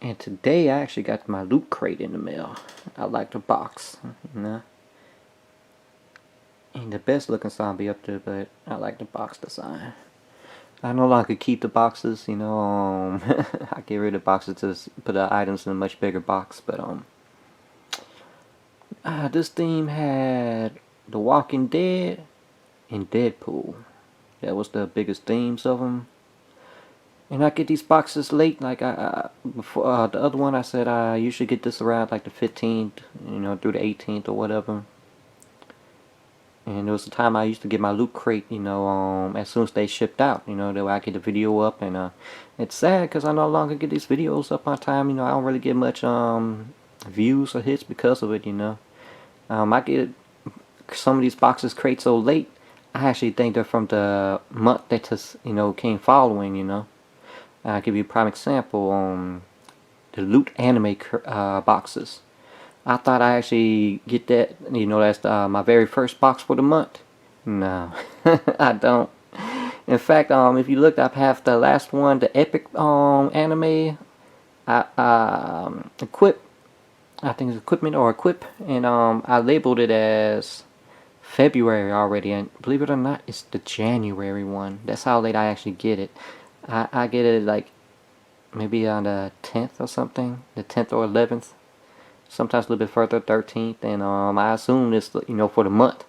And today I actually got my loot crate in the mail. I like the box, you know. Ain't the best looking zombie up there, but I like the box design. I no longer keep the boxes, you know. I get rid of boxes to put the items in a much bigger box. But this theme had The Walking Dead and Deadpool. That was the biggest themes of them. And I get these boxes late, like before the other one I said I usually get this around like the 15th, you know, through the 18th or whatever. And there was a time I used to get my loot crate, you know, as soon as they shipped out, you know, that way I get the video up. And it's sad because I no longer get these videos up on time. You know, I don't really get much views or hits because of it, you know. I get some of these boxes crates so late. I actually think they're from the month that just, you know, came following, you know. I'll give you a prime example. The loot anime boxes. I thought I actually get that, you know, that's my very first box for the month. No, I don't. In fact, if you looked up half the last one, the epic anime, equip, I think it's equipment or equip, and I labeled it as February already, and believe it or not, it's the January one. That's how late I actually get it. I get it like maybe on the 10th or something, the 10th or 11th. Sometimes a little bit further, 13th, and I assume it's, you know, for the month.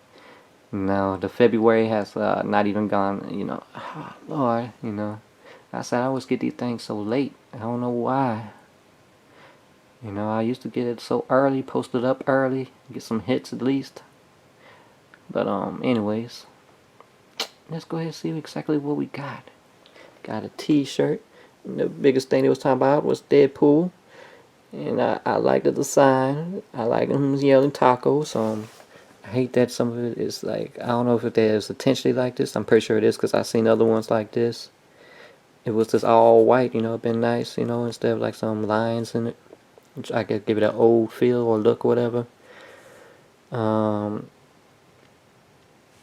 No, the February has not even gone, you know. Oh, Lord, you know. I said I always get these things so late. I don't know why. You know, I used to get it so early, post it up early, get some hits at least. But anyways, let's go ahead and see exactly what we got. Got a T-shirt. The biggest thing they was talking about was Deadpool. And I like the design. I like him yelling tacos. I hate that some of it is like, I don't know if it is intentionally like this. I'm pretty sure it is because I've seen other ones like this. It was just all white, you know, it'd been nice, you know, instead of like some lines in it. Which I could give it an old feel or look or whatever.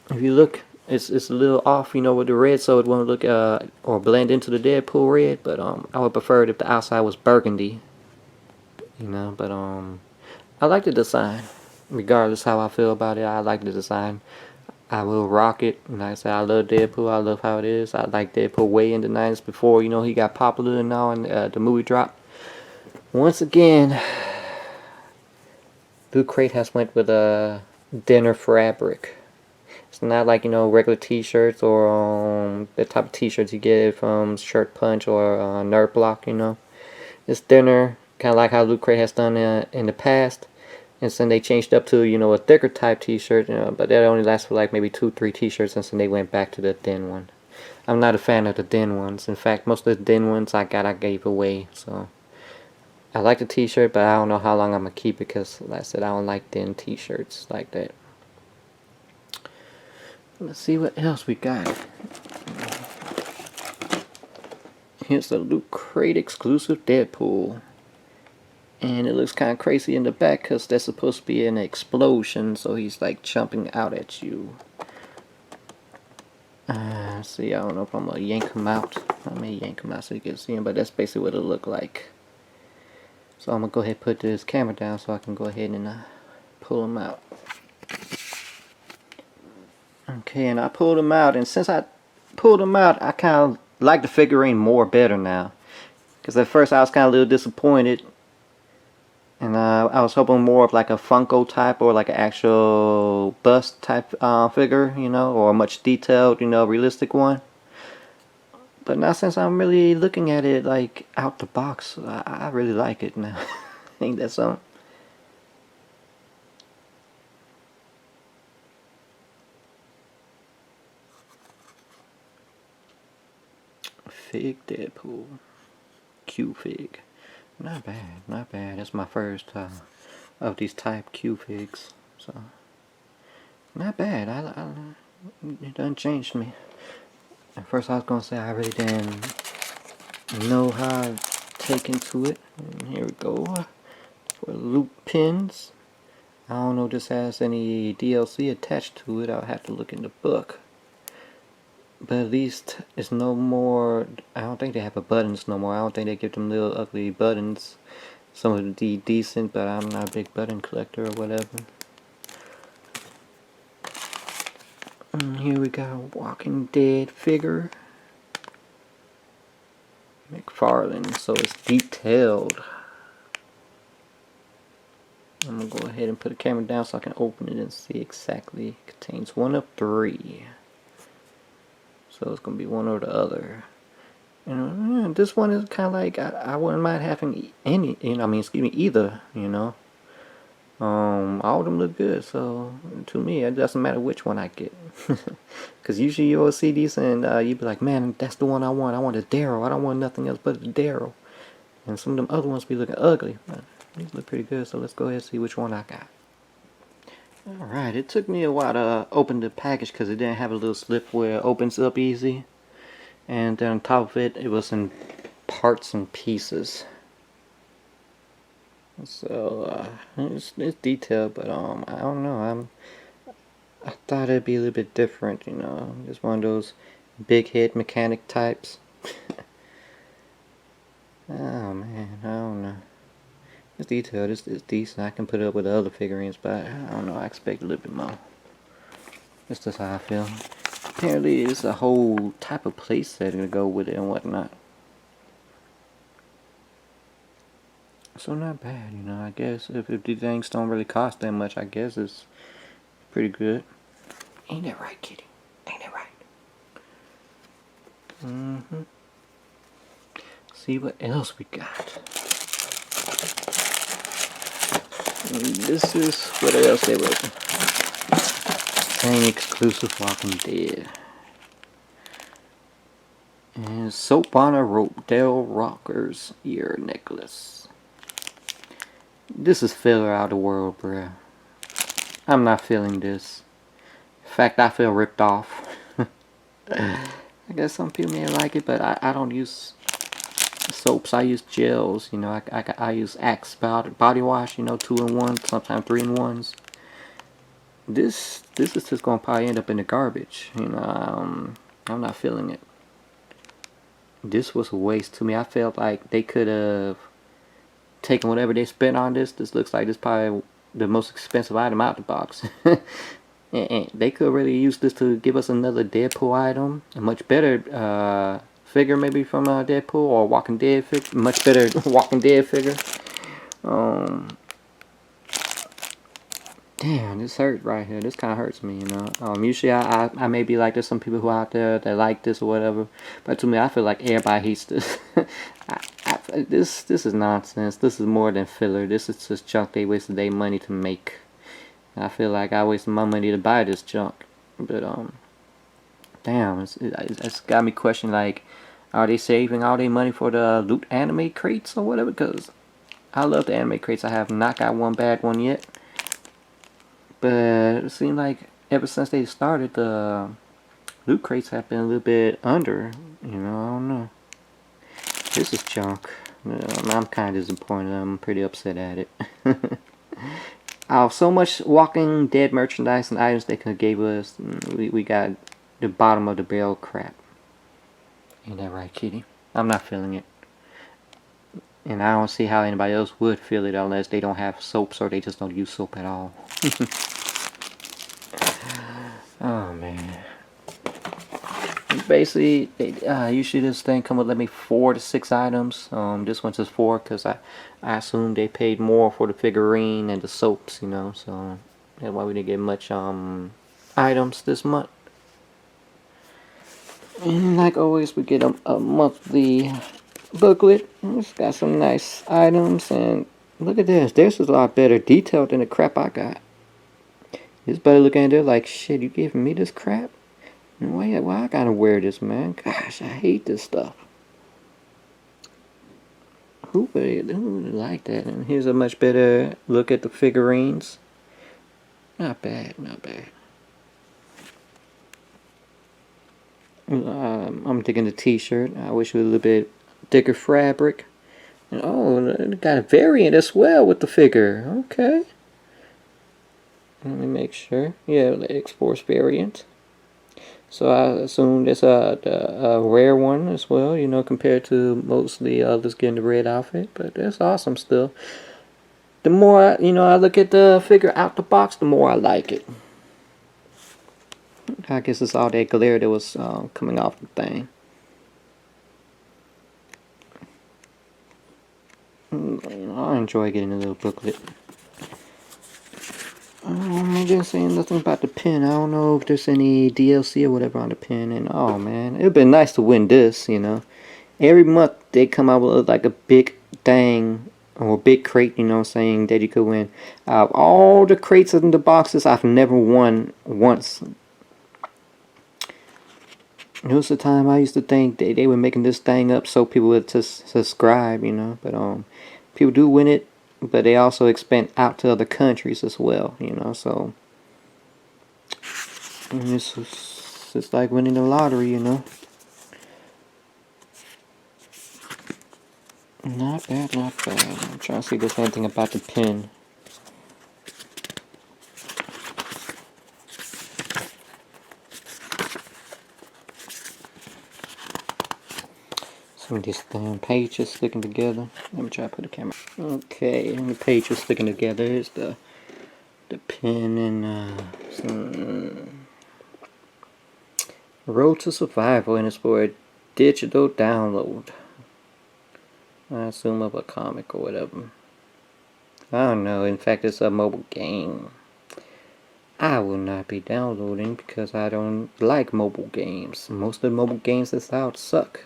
If you look, it's a little off, you know, with the red, so it won't look or blend into the Deadpool red. But I would prefer it if the outside was burgundy. You know, but I like the design. Regardless how I feel about it, I like the design. I will rock it. And like I said, I love Deadpool. I love how it is. I like Deadpool way in the 90s before, you know, he got popular and now and the movie dropped. Once again, Loot Crate has went with a thinner fabric. It's not like, you know, regular t-shirts or the type of t-shirts you get from Shirt Punch or Nerd Block, you know. It's thinner, kind of like how Loot Crate has done in the past. And then they changed up to, you know, a thicker type t-shirt, you know, but that only lasts for like maybe 2-3 t-shirts, and then they went back to the thin one. I'm not a fan of the thin ones. In fact, most of the thin ones I gave away. So I like the t-shirt, but I don't know how long I'm gonna keep it because, like I said, I don't like thin t-shirts like that. Let's see what else we got. Here's the Loot Crate exclusive Deadpool. And it looks kind of crazy in the back because that's supposed to be an explosion, so he's like jumping out at you. See, I don't know if I'm gonna yank him out. I may yank him out so you can see him, but that's basically what it looked like. So I'm gonna go ahead and put this camera down so I can go ahead and pull him out. Okay, and I pulled him out, and since I pulled him out, I kind of like the figurine more better now. Because at first I was kind of a little disappointed. And I was hoping more of like a Funko type or like an actual bust type figure, you know, or a much detailed, you know, realistic one. But now since I'm really looking at it like out the box, I really like it now. Ain't that something? Fig Deadpool. Q Fig. Not bad, not bad. That's my first of these type Q Figs. So, not bad. It doesn't change me. At first I was going to say I really didn't know how to take into it. And here we go. For loop pins. I don't know if this has any DLC attached to it. I'll have to look in the book. But at least it's no more. I don't think they have the buttons no more. I don't think they give them little ugly buttons. Some of the decent, but I'm not a big button collector or whatever. And here we got a Walking Dead figure. McFarlane, so it's detailed. I'm gonna go ahead and put the camera down so I can open it and see exactly. It contains one of 3. So it's gonna be one or the other. And this one is kind of like I wouldn't mind having any, either. All of them look good. So to me, it doesn't matter which one I get. Because usually you'll see these and you'd be like, man, that's the one I want. I want a Daryl. I don't want nothing else but a Daryl. And some of them other ones be looking ugly. But these look pretty good. So let's go ahead and see which one I got. Alright, it took me a while to open the package because it didn't have a little slip where it opens up easy. And then on top of it, it was in parts and pieces. So it's detailed, but I don't know. I thought it'd be a little bit different, just one of those big head mechanic types. Oh man, I don't know. It's detailed. It's decent. I can put it up with the other figurines, but I don't know. I expect a little bit more. That's just how I feel. Apparently, it's a whole type of playset to go with it and whatnot. So not bad, I guess if these things don't really cost that much, I guess it's pretty good. Ain't that right, kitty? Ain't that right? See what else we got. This is what else they were saying, exclusive Walking Dead. And Soap on a Rope, Del Rocker's ear necklace. This is filler out of the world, bruh. I'm not feeling this. In fact, I feel ripped off. I guess some people may like it, but I don't use soaps. I use gels. I use Axe body wash. 2-in-1, sometimes 3-in-1s. This is just gonna probably end up in the garbage. I'm not feeling it. This was a waste to me. I felt like they could have taken whatever they spent on this. This looks like this probably the most expensive item out the box. And they could really use this to give us another Deadpool item, a much better figure maybe from Deadpool, or Walking Dead figure, much better Walking Dead figure. Damn, this hurt right here. This kind of hurts me, Usually I may be like there's some people who out there that like this or whatever, but to me I feel like everybody hates this. This is nonsense. This is more than filler. This is just junk they wasted their money to make. I feel like I wasted my money to buy this junk, but damn, it's got me questioning, like, are they saving all their money for the loot anime crates or whatever? Because I love the anime crates. I have not got one bad one yet, but it seems like ever since they started, the loot crates have been a little bit under. I don't know. This is junk. I'm kind of disappointed. I'm pretty upset at it. So much Walking Dead merchandise and items they could have gave us. We got the bottom of the barrel crap. Ain't that right, kitty? I'm not feeling it. And I don't see how anybody else would feel it unless they don't have soaps or they just don't use soap at all. Oh man. Basically, usually this thing come with, let me 4 to 6 items. This one says 4 because I assume they paid more for the figurine and the soaps, so that's why we didn't get much items this month. And like always, we get a monthly booklet. It's got some nice items, and look at this. This is a lot better detailed than the crap I got. It's better looking at it like, shit, you giving me this crap? Why I gotta wear this, man? Gosh, I hate this stuff. Who would like that? And here's a much better look at the figurines. Not bad, not bad. I'm digging the t-shirt. I wish it was a little bit thicker fabric. And oh, it got a variant as well with the figure. Okay. Let me make sure. Yeah, the X-Force variant. So I assume it's a rare one as well, you know, compared to mostly others getting the red outfit. But that's awesome still. The more, you know, I look at the figure out the box, the more I like it. I guess it's all that glare that was coming off the thing. You know, I enjoy getting a little booklet. I didn't say nothing about the pin. I don't know if there's any DLC or whatever on the pin. And oh man, it'd been nice to win this, you know. Every month they come out with like a big thing or a big crate, you know, saying that you could win. Out of all the crates in the boxes, I've never won once. There was a time I used to think they were making this thing up so people would just subscribe, you know. But people do win it, but they also expand out to other countries as well, you know. So it's like winning the lottery, you know. Not bad, not bad. I'm trying to see if there's anything about the pin. Some of these damn pages sticking together. Let me try to put the camera. Okay, and the pages sticking together. Here's the pin and some Road to Survival, and it's for a digital download. I assume of a comic or whatever. I don't know. In fact, it's a mobile game. I will not be downloading because I don't like mobile games. Most of the mobile games that's out suck.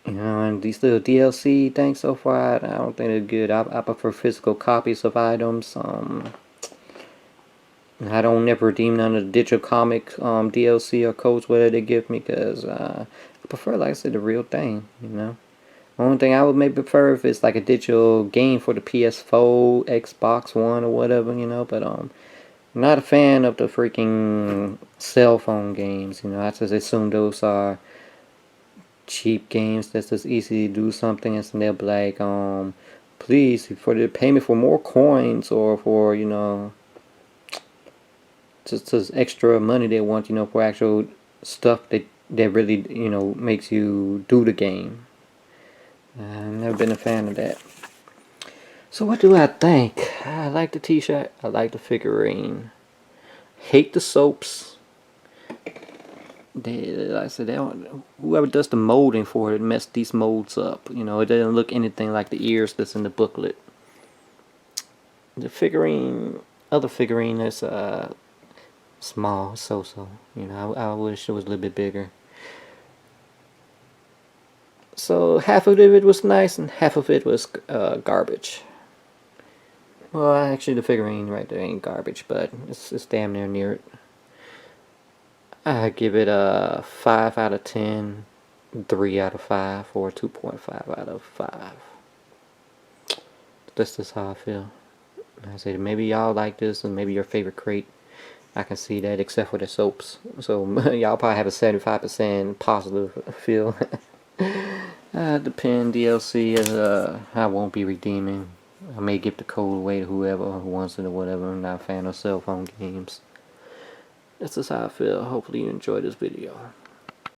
You know, and these little DLC things so far, I don't think they're good. I prefer physical copies of items. I don't never redeem none of the digital comic DLC or codes, whatever they give me, because I prefer, like I said, the real thing, you know. Only thing I would maybe prefer if it's like a digital game for the PS4, Xbox One, or whatever, you know, but I'm not a fan of the freaking cell phone games, you know. I just assume those are cheap games that's just easy to do something, and so they'll be like, please, for the payment for more coins, or for, you know, just extra money they want, you know, for actual stuff that really, you know, makes you do the game. I've never been a fan of that. So what do I think? I like the t-shirt. I like the figurine. Hate the soaps. Like I said, whoever does the molding for it messed these molds up. You know, it doesn't look anything like the ears that's in the booklet. The figurine, other figurine is small, so. You know, I wish it was a little bit bigger. So half of it was nice and half of it was garbage. Well, actually the figurine right there ain't garbage, but it's damn near it. I give it a 5 out of 10, 3 out of 5, or 2.5 out of 5. That's just how I feel. I said maybe y'all like this, and maybe your favorite crate. I can see that, except for the soaps. So y'all probably have a 75% positive feel. The pin DLC is I won't be redeeming. I may give the code away to whoever wants it or whatever. I'm not a fan of cell phone games. That's just how I feel. Hopefully you enjoyed this video.